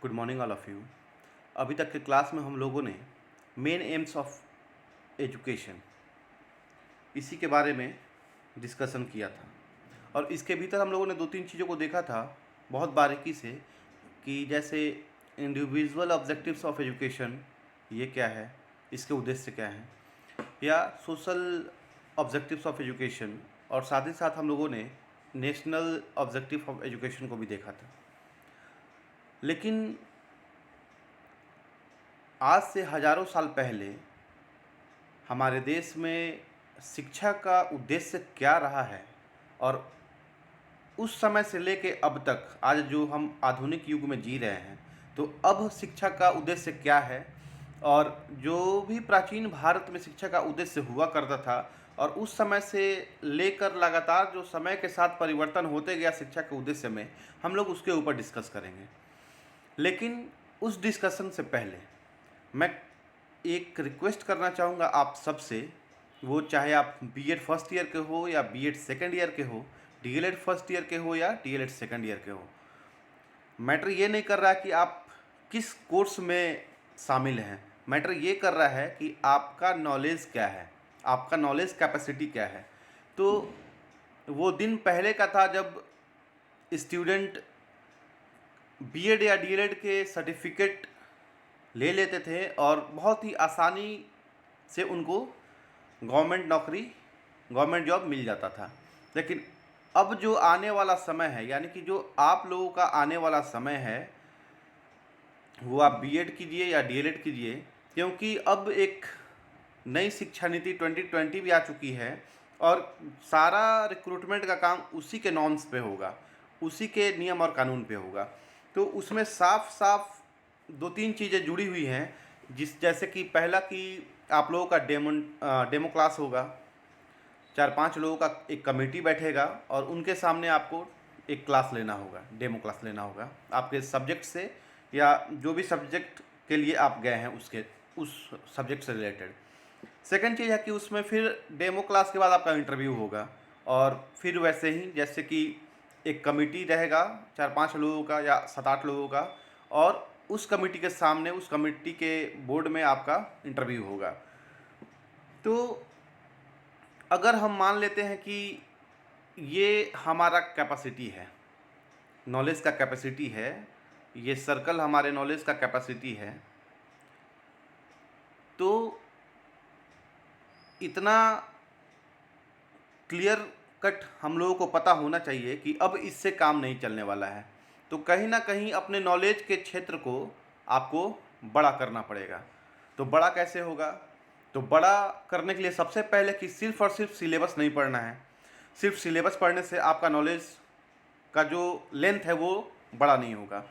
Good morning all of you. अभी तक के क्लास में हम लोगों ने मेन एम्स ऑफ एजुकेशन इसी के बारे में डिस्कशन किया था और इसके भीतर हम लोगों ने दो तीन चीज़ों को देखा था बहुत बारीकी से कि जैसे इंडिविजुअल ऑब्जेक्टिव्स ऑफ एजुकेशन ये क्या है, इसके उद्देश्य क्या हैं, या सोशल ऑब्जेक्टिव्स ऑफ एजुकेशन, और साथ ही साथ हम लोगों ने नेशनल ऑब्जेक्टिव ऑफ एजुकेशन को भी देखा था। लेकिन आज से हज़ारों साल पहले हमारे देश में शिक्षा का उद्देश्य क्या रहा है और उस समय से लेके अब तक आज जो हम आधुनिक युग में जी रहे हैं, तो अब शिक्षा का उद्देश्य क्या है और जो भी प्राचीन भारत में शिक्षा का उद्देश्य हुआ करता था और उस समय से लेकर लगातार जो समय के साथ परिवर्तन होते गया शिक्षा के उद्देश्य में, हम लोग उसके ऊपर डिस्कस करेंगे। लेकिन उस डिस्कशन से पहले मैं एक रिक्वेस्ट करना चाहूँगा आप सबसे, वो चाहे आप बीएड फर्स्ट ईयर के हो या बीएड सेकंड ईयर के हो, डीएलएड फर्स्ट ईयर के हो या डीएलएड सेकंड ईयर के हो। मैटर ये नहीं कर रहा कि आप किस कोर्स में शामिल हैं, मैटर ये कर रहा है कि आपका नॉलेज क्या है, आपका नॉलेज कैपेसिटी क्या है। तो वो दिन पहले का था जब स्टूडेंट बीएड या डीएलएड के सर्टिफिकेट ले लेते थे और बहुत ही आसानी से उनको गवर्नमेंट नौकरी, गवर्नमेंट जॉब मिल जाता था। लेकिन अब जो आने वाला समय है, यानी कि जो आप लोगों का आने वाला समय है, वो आप बीएड कीजिए या डीएलएड कीजिए, क्योंकि अब एक नई शिक्षा नीति 2020 भी आ चुकी है और सारा रिक्रूटमेंट का काम उसी के नॉर्म्स पे होगा, उसी के नियम और कानून पे होगा। तो उसमें साफ साफ दो तीन चीज़ें जुड़ी हुई हैं, जैसे कि पहला कि आप लोगों का डेमो क्लास होगा। 4-5 लोगों का एक कमेटी बैठेगा और उनके सामने आपको एक क्लास लेना होगा, डेमो क्लास लेना होगा आपके सब्जेक्ट से, या जो भी सब्जेक्ट के लिए आप गए हैं उसके उस सब्जेक्ट से रिलेटेड। सेकंड चीज़ है कि उसमें फिर डेमो क्लास के बाद आपका इंटरव्यू होगा और फिर वैसे ही जैसे कि एक कमेटी रहेगा 4-5 लोगों का या 7-8 लोगों का, और उस कमेटी के सामने, उस कमेटी के बोर्ड में आपका इंटरव्यू होगा। तो अगर हम मान लेते हैं कि ये हमारा कैपेसिटी है, नॉलेज का कैपेसिटी है, ये सर्कल हमारे नॉलेज का कैपेसिटी है, तो इतना क्लियर कट हम लोगों को पता होना चाहिए कि अब इससे काम नहीं चलने वाला है। तो कहीं ना कहीं अपने नॉलेज के क्षेत्र को आपको बड़ा करना पड़ेगा। तो बड़ा कैसे होगा? तो बड़ा करने के लिए सबसे पहले कि सिर्फ और सिर्फ सिलेबस नहीं पढ़ना है। सिर्फ सिलेबस पढ़ने से आपका नॉलेज का जो लेंथ है वो बड़ा नहीं होगा।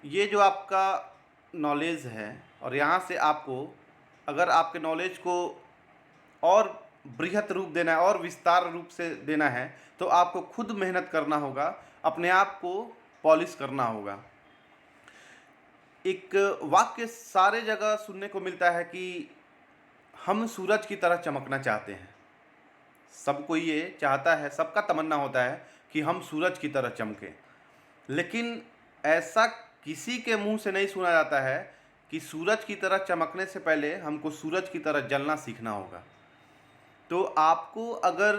ये जो आपका नॉलेज है, और यहाँ से आपको, अगर आपके नॉलेज को और बृहत रूप देना है और विस्तार रूप से देना है, तो आपको खुद मेहनत करना होगा, अपने आप को पॉलिश करना होगा। एक वाक्य सारे जगह सुनने को मिलता है कि हम सूरज की तरह चमकना चाहते हैं। सब कोई ये चाहता है, सबका तमन्ना होता है कि हम सूरज की तरह चमकें। लेकिन ऐसा किसी के मुंह से नहीं सुना जाता है कि सूरज की तरह चमकने से पहले हमको सूरज की तरह जलना सीखना होगा। तो आपको अगर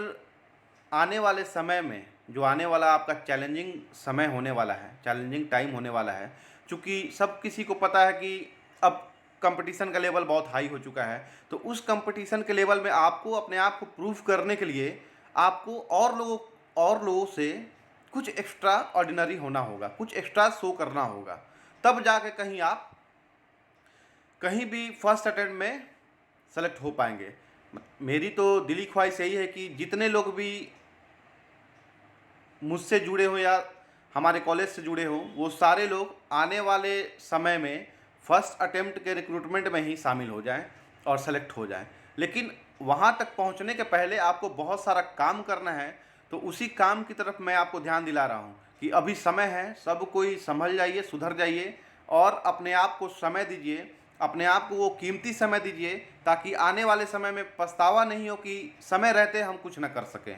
आने वाले समय में, जो आने वाला आपका चैलेंजिंग समय होने वाला है, चैलेंजिंग टाइम होने वाला है, चूँकि सब किसी को पता है कि अब कंपटीशन का लेवल बहुत हाई हो चुका है, तो उस कंपटीशन के लेवल में आपको अपने आप को प्रूव करने के लिए आपको और लोगों से कुछ एक्स्ट्रा ऑर्डिनरी होना होगा, कुछ एक्स्ट्रा शो करना होगा, तब जाके कहीं आप कहीं भी फर्स्ट अटेम्प्ट में सेलेक्ट हो पाएंगे। मेरी तो दिली ख्वाहिश यही है कि जितने लोग भी मुझसे जुड़े हो या हमारे कॉलेज से जुड़े हो, वो सारे लोग आने वाले समय में फर्स्ट अटेम्प्ट के रिक्रूटमेंट में ही शामिल हो जाएं और सेलेक्ट हो जाएं। लेकिन वहाँ तक पहुँचने के पहले आपको बहुत सारा काम करना है। तो उसी काम की तरफ मैं आपको ध्यान दिला रहा हूँ कि अभी समय है, सब कोई संभल जाइए, सुधर जाइए और अपने आप को समय दीजिए, अपने आप को वो कीमती समय दीजिए, ताकि आने वाले समय में पछतावा नहीं हो कि समय रहते हम कुछ न कर सकें।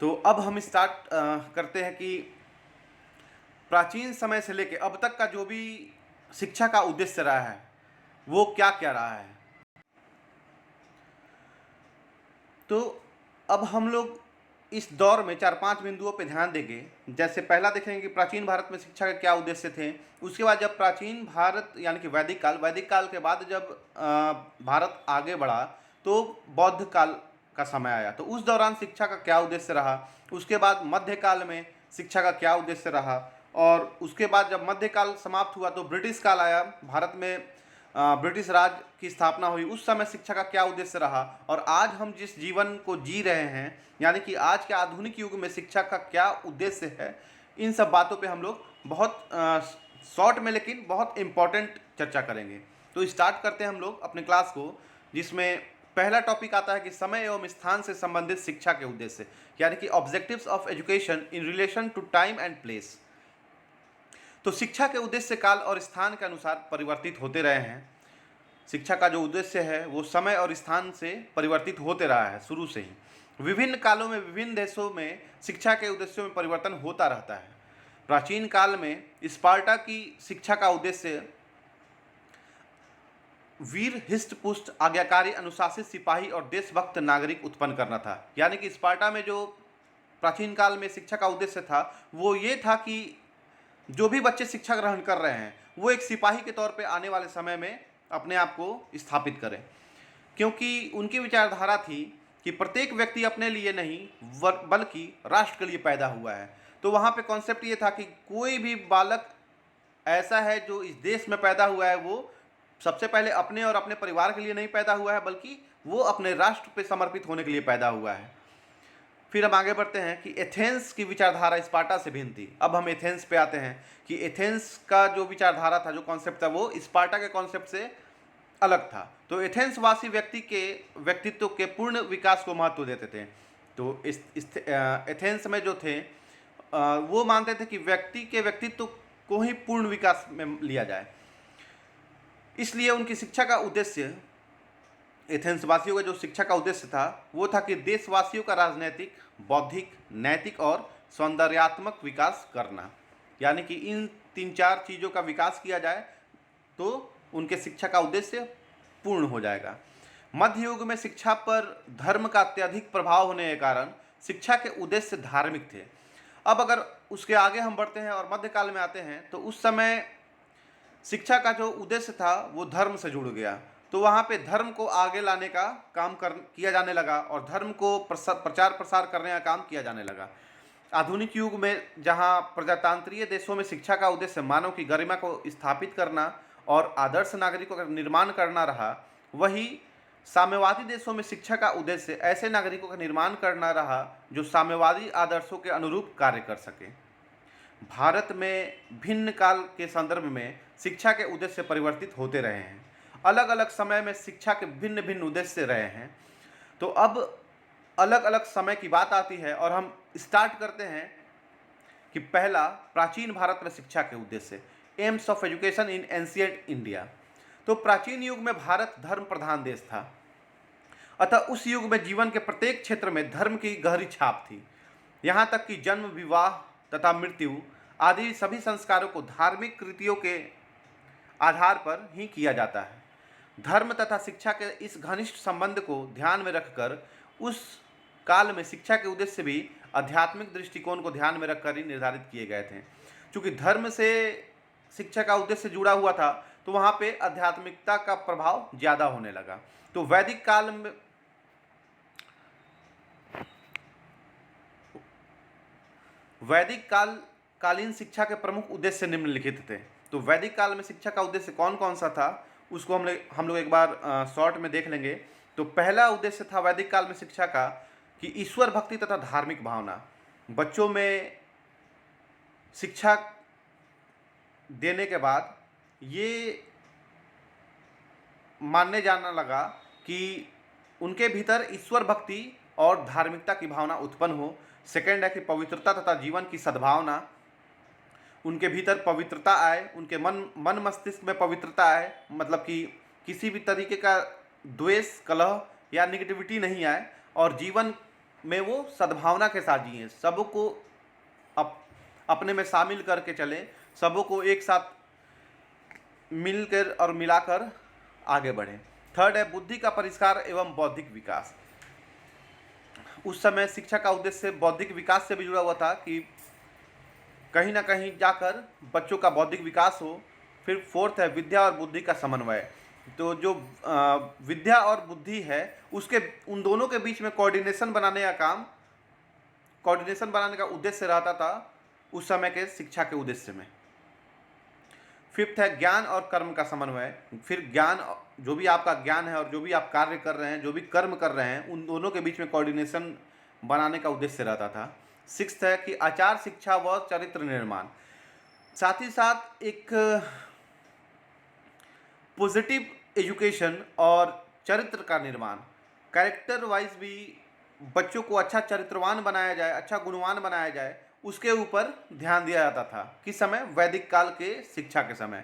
तो अब हम स्टार्ट करते हैं कि प्राचीन समय से लेकर अब तक का जो भी शिक्षा का उद्देश्य रहा है वो क्या क्या रहा है। तो अब हम लोग इस दौर में 4-5 बिंदुओं पर ध्यान देंगे। जैसे पहला देखेंगे कि प्राचीन भारत में शिक्षा के क्या उद्देश्य थे। उसके बाद जब प्राचीन भारत यानी कि वैदिक काल के बाद जब भारत आगे बढ़ा तो बौद्ध काल का समय आया, तो उस दौरान शिक्षा का क्या उद्देश्य रहा। उसके बाद मध्यकाल में शिक्षा का क्या उद्देश्य रहा, और उसके बाद जब मध्यकाल समाप्त हुआ तो ब्रिटिश काल आया, भारत में ब्रिटिश राज की स्थापना हुई। उस समय शिक्षा का क्या उद्देश्य रहा, और आज हम जिस जीवन को जी रहे हैं यानी कि आज के आधुनिक युग में शिक्षा का क्या उद्देश्य है, इन सब बातों पे हम लोग बहुत शॉर्ट में लेकिन बहुत इम्पॉर्टेंट चर्चा करेंगे। तो स्टार्ट करते हैं हम लोग अपने क्लास को, जिसमें पहला टॉपिक आता है कि समय एवं स्थान से संबंधित शिक्षा के उद्देश्य, यानी कि objectives of education in relation to time and place. तो शिक्षा के उद्देश्य काल और स्थान के अनुसार परिवर्तित होते रहे हैं। शिक्षा का जो उद्देश्य है वो समय और स्थान से परिवर्तित होते रहा है शुरू से ही। विभिन्न कालों में विभिन्न देशों में शिक्षा के उद्देश्यों में परिवर्तन होता रहता है। प्राचीन काल में स्पार्टा की शिक्षा का उद्देश्य वीर हिष्ट-पुष्ट आज्ञाकारी अनुशासित सिपाही और देशभक्त नागरिक उत्पन्न करना था। यानी कि स्पार्टा में जो प्राचीन काल में शिक्षा का उद्देश्य था वो ये था कि जो भी बच्चे शिक्षा ग्रहण कर रहे हैं वो एक सिपाही के तौर पे आने वाले समय में अपने आप को स्थापित करें, क्योंकि उनकी विचारधारा थी कि प्रत्येक व्यक्ति अपने लिए नहीं बल्कि राष्ट्र के लिए पैदा हुआ है। तो वहाँ पे कॉन्सेप्ट ये था कि कोई भी बालक ऐसा है जो इस देश में पैदा हुआ है वो सबसे पहले अपने और अपने परिवार के लिए नहीं पैदा हुआ है, बल्कि वो अपने राष्ट्र पे समर्पित होने के लिए पैदा हुआ है। फिर हम आगे बढ़ते हैं कि एथेंस की विचारधारा स्पार्टा से भिन्न थी। अब हम एथेंस पे आते हैं कि एथेंस का जो विचारधारा था, जो कॉन्सेप्ट था, वो स्पार्टा के कॉन्सेप्ट से अलग था। तो एथेंस वासी व्यक्ति के व्यक्तित्व के पूर्ण विकास को महत्व देते थे। तो एथेंस में जो थे वो मानते थे कि व्यक्ति के व्यक्तित्व को ही पूर्ण विकास में लिया जाए। इसलिए उनकी शिक्षा का उद्देश्य, एथेंस वासियों का जो शिक्षा का उद्देश्य था वो था कि देशवासियों का राजनैतिक, बौद्धिक, नैतिक और सौंदर्यात्मक विकास करना। यानी कि इन 3-4 चीज़ों का विकास किया जाए तो उनके शिक्षा का उद्देश्य पूर्ण हो जाएगा। मध्य युग में शिक्षा पर धर्म का अत्यधिक प्रभाव होने के कारण शिक्षा के उद्देश्य धार्मिक थे। अब अगर उसके आगे हम बढ़ते हैं और मध्यकाल में आते हैं तो उस समय शिक्षा का जो उद्देश्य था वो धर्म से जुड़ गया। तो वहाँ पे धर्म को आगे लाने का काम किया जाने लगा और धर्म को प्रचार प्रसार करने का काम किया जाने लगा। आधुनिक युग में जहाँ प्रजातांत्रिक देशों में शिक्षा का उद्देश्य मानव की गरिमा को स्थापित करना और आदर्श नागरिकों का निर्माण करना रहा, वही साम्यवादी देशों में शिक्षा का उद्देश्य ऐसे नागरिकों का निर्माण करना रहा जो साम्यवादी आदर्शों के अनुरूप कार्य कर सके। भारत में भिन्न काल के संदर्भ में शिक्षा के उद्देश्य परिवर्तित होते रहे हैं। अलग अलग समय में शिक्षा के भिन्न भिन्न उद्देश्य रहे हैं। तो अब अलग अलग समय की बात आती है और हम स्टार्ट करते हैं कि पहला, प्राचीन भारत में शिक्षा के उद्देश्य, AIIMS of education in ancient India. तो प्राचीन युग में भारत धर्म प्रधान देश था, अतः उस युग में जीवन के प्रत्येक क्षेत्र में धर्म की गहरी छाप थी। यहाँ तक कि जन्म, विवाह तथा मृत्यु आदि सभी संस्कारों को धार्मिक कृतियों के आधार पर ही किया जाता है। धर्म तथा शिक्षा के इस घनिष्ठ संबंध को ध्यान में रखकर उस काल में शिक्षा के उद्देश्य भी आध्यात्मिक दृष्टिकोण को ध्यान में रखकर ही निर्धारित किए गए थे। चूँकि धर्म से शिक्षा का उद्देश्य जुड़ा हुआ था तो वहाँ पे आध्यात्मिकता का प्रभाव ज़्यादा होने लगा। तो वैदिक कालीन शिक्षा के प्रमुख उद्देश्य निम्नलिखित थे। तो वैदिक काल में शिक्षा का उद्देश्य कौन कौन सा था उसको हम लोग एक बार शॉर्ट में देख लेंगे। तो पहला उद्देश्य था वैदिक काल में शिक्षा का कि ईश्वर भक्ति तथा धार्मिक भावना। बच्चों में शिक्षा देने के बाद ये मानने जाना लगा कि उनके भीतर ईश्वर भक्ति और धार्मिकता की भावना उत्पन्न हो। सेकंड है कि पवित्रता तथा जीवन की सद्भावना, उनके भीतर पवित्रता आए, उनके मन मस्तिष्क में पवित्रता आए, मतलब कि किसी भी तरीके का द्वेष, कलह या निगेटिविटी नहीं आए और जीवन में वो सद्भावना के साथ जिए, सबको अपने में शामिल करके चलें, सबों को एक साथ मिलकर और मिलाकर आगे बढ़ें। थर्ड है बुद्धि का परिष्कार एवं बौद्धिक विकास। उस समय शिक्षा का उद्देश्य बौद्धिक विकास से भी जुड़ा हुआ था कि कहीं ना कहीं जाकर बच्चों का बौद्धिक विकास हो। फिर फोर्थ है विद्या और बुद्धि का समन्वय। तो जो विद्या और बुद्धि है उसके उन दोनों के बीच में कोऑर्डिनेशन बनाने का उद्देश्य रहता था उस समय के शिक्षा के उद्देश्य में। फिफ्थ है ज्ञान और कर्म का समन्वय। फिर ज्ञान, जो भी आपका ज्ञान है और जो भी आप कार्य कर रहे हैं, जो भी कर्म कर रहे हैं, उन दोनों के बीच में कोऑर्डिनेशन बनाने का उद्देश्य रहता था। सिक्स्थ है कि आचार शिक्षा व चरित्र निर्माण। साथ ही साथ एक पॉजिटिव एजुकेशन और चरित्र का निर्माण, कैरेक्टर वाइज भी बच्चों को अच्छा चरित्रवान बनाया जाए, अच्छा गुणवान बनाया जाए, उसके ऊपर ध्यान दिया जाता था। किस समय? वैदिक काल के शिक्षा के समय।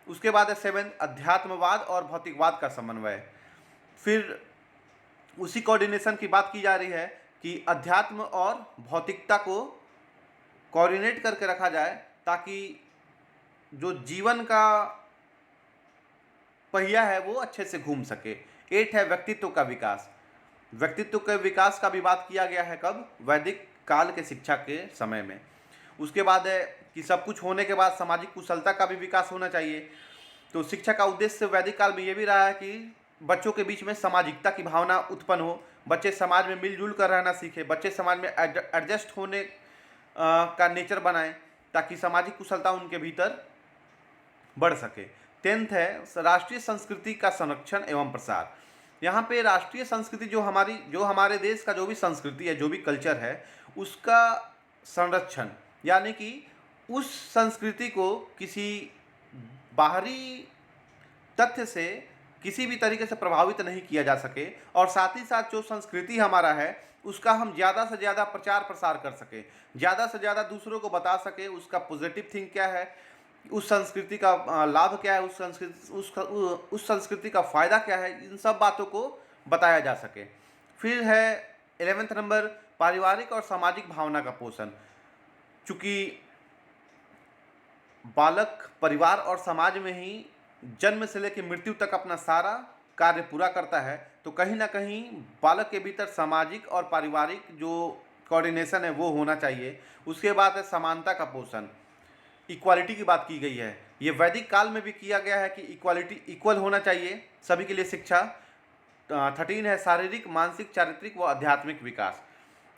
उसके बाद है सेवेंथ अध्यात्मवाद और भौतिकवाद का समन्वय। फिर उसी कोऑर्डिनेशन की बात की जा रही है कि अध्यात्म और भौतिकता को कोऑर्डिनेट करके रखा जाए ताकि जो जीवन का पहिया है वो अच्छे से घूम सके। 8 है व्यक्तित्व का विकास। व्यक्तित्व के विकास का भी बात किया गया है कब? वैदिक काल के शिक्षा के समय में। उसके बाद है कि सब कुछ होने के बाद सामाजिक कुशलता का भी विकास होना चाहिए। तो शिक्षा का उद्देश्य वैदिक काल में ये भी रहा है कि बच्चों के बीच में सामाजिकता की भावना उत्पन्न हो, बच्चे समाज में मिलजुल कर रहना सीखे, बच्चे समाज में एडजस्ट होने का नेचर बनाएं ताकि सामाजिक कुशलता उनके भीतर बढ़ सके। 10th है राष्ट्रीय संस्कृति का संरक्षण एवं प्रसार। यहाँ पे राष्ट्रीय संस्कृति जो हमारे देश का जो भी संस्कृति है, जो भी कल्चर है, उसका संरक्षण, यानी कि उस संस्कृति को किसी बाहरी तथ्य से किसी भी तरीके से प्रभावित नहीं किया जा सके, और साथ ही साथ जो संस्कृति हमारा है उसका हम ज़्यादा से ज़्यादा प्रचार प्रसार कर सके, ज़्यादा से ज़्यादा दूसरों को बता सके उसका पॉजिटिव थिंग क्या है, उस संस्कृति का लाभ क्या है, उस संस्कृति का फ़ायदा क्या है, इन सब बातों को बताया जा सके। फिर है 11th नंबर पारिवारिक और सामाजिक भावना का पोषण। चूँकि बालक परिवार और समाज में ही जन्म से लेकर मृत्यु तक अपना सारा कार्य पूरा करता है, तो कहीं ना कहीं बालक के भीतर सामाजिक और पारिवारिक जो कोऑर्डिनेशन है वो होना चाहिए। उसके बाद है समानता का पोषण, इक्वालिटी की बात की गई है। ये वैदिक काल में भी किया गया है कि इक्वल होना चाहिए सभी के लिए शिक्षा। 13 है शारीरिक, मानसिक, चारित्रिक व आध्यात्मिक विकास।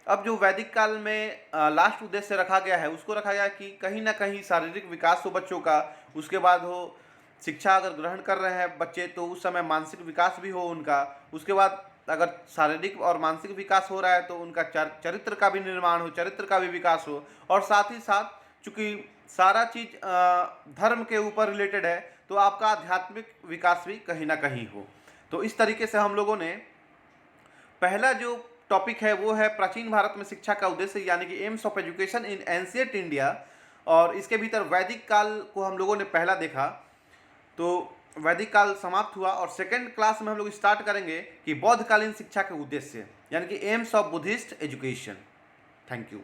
अब जो वैदिक काल में लास्ट उद्देश्य रखा गया है उसको रखा गया है कि कहीं ना कहीं शारीरिक विकास हो बच्चों का, उसके बाद हो शिक्षा अगर ग्रहण कर रहे हैं बच्चे तो उस समय मानसिक विकास भी हो उनका, उसके बाद अगर शारीरिक और मानसिक विकास हो रहा है तो उनका चरित्र का भी निर्माण हो, चरित्र का भी विकास हो, और साथ ही साथ चूँकि सारा चीज़ धर्म के ऊपर रिलेटेड है तो आपका आध्यात्मिक विकास भी कहीं ना कहीं हो। तो इस तरीके से हम लोगों ने पहला जो टॉपिक है वो है प्राचीन भारत में शिक्षा का उद्देश्य, यानी कि AIIMS of education in ancient India, और इसके भीतर वैदिक काल को हम लोगों ने पहला देखा। तो वैदिक काल समाप्त हुआ और सेकेंड क्लास में हम लोग स्टार्ट करेंगे कि बौद्धकालीन शिक्षा के उद्देश्य, यानी कि AIIMS of Buddhist education. Thank you.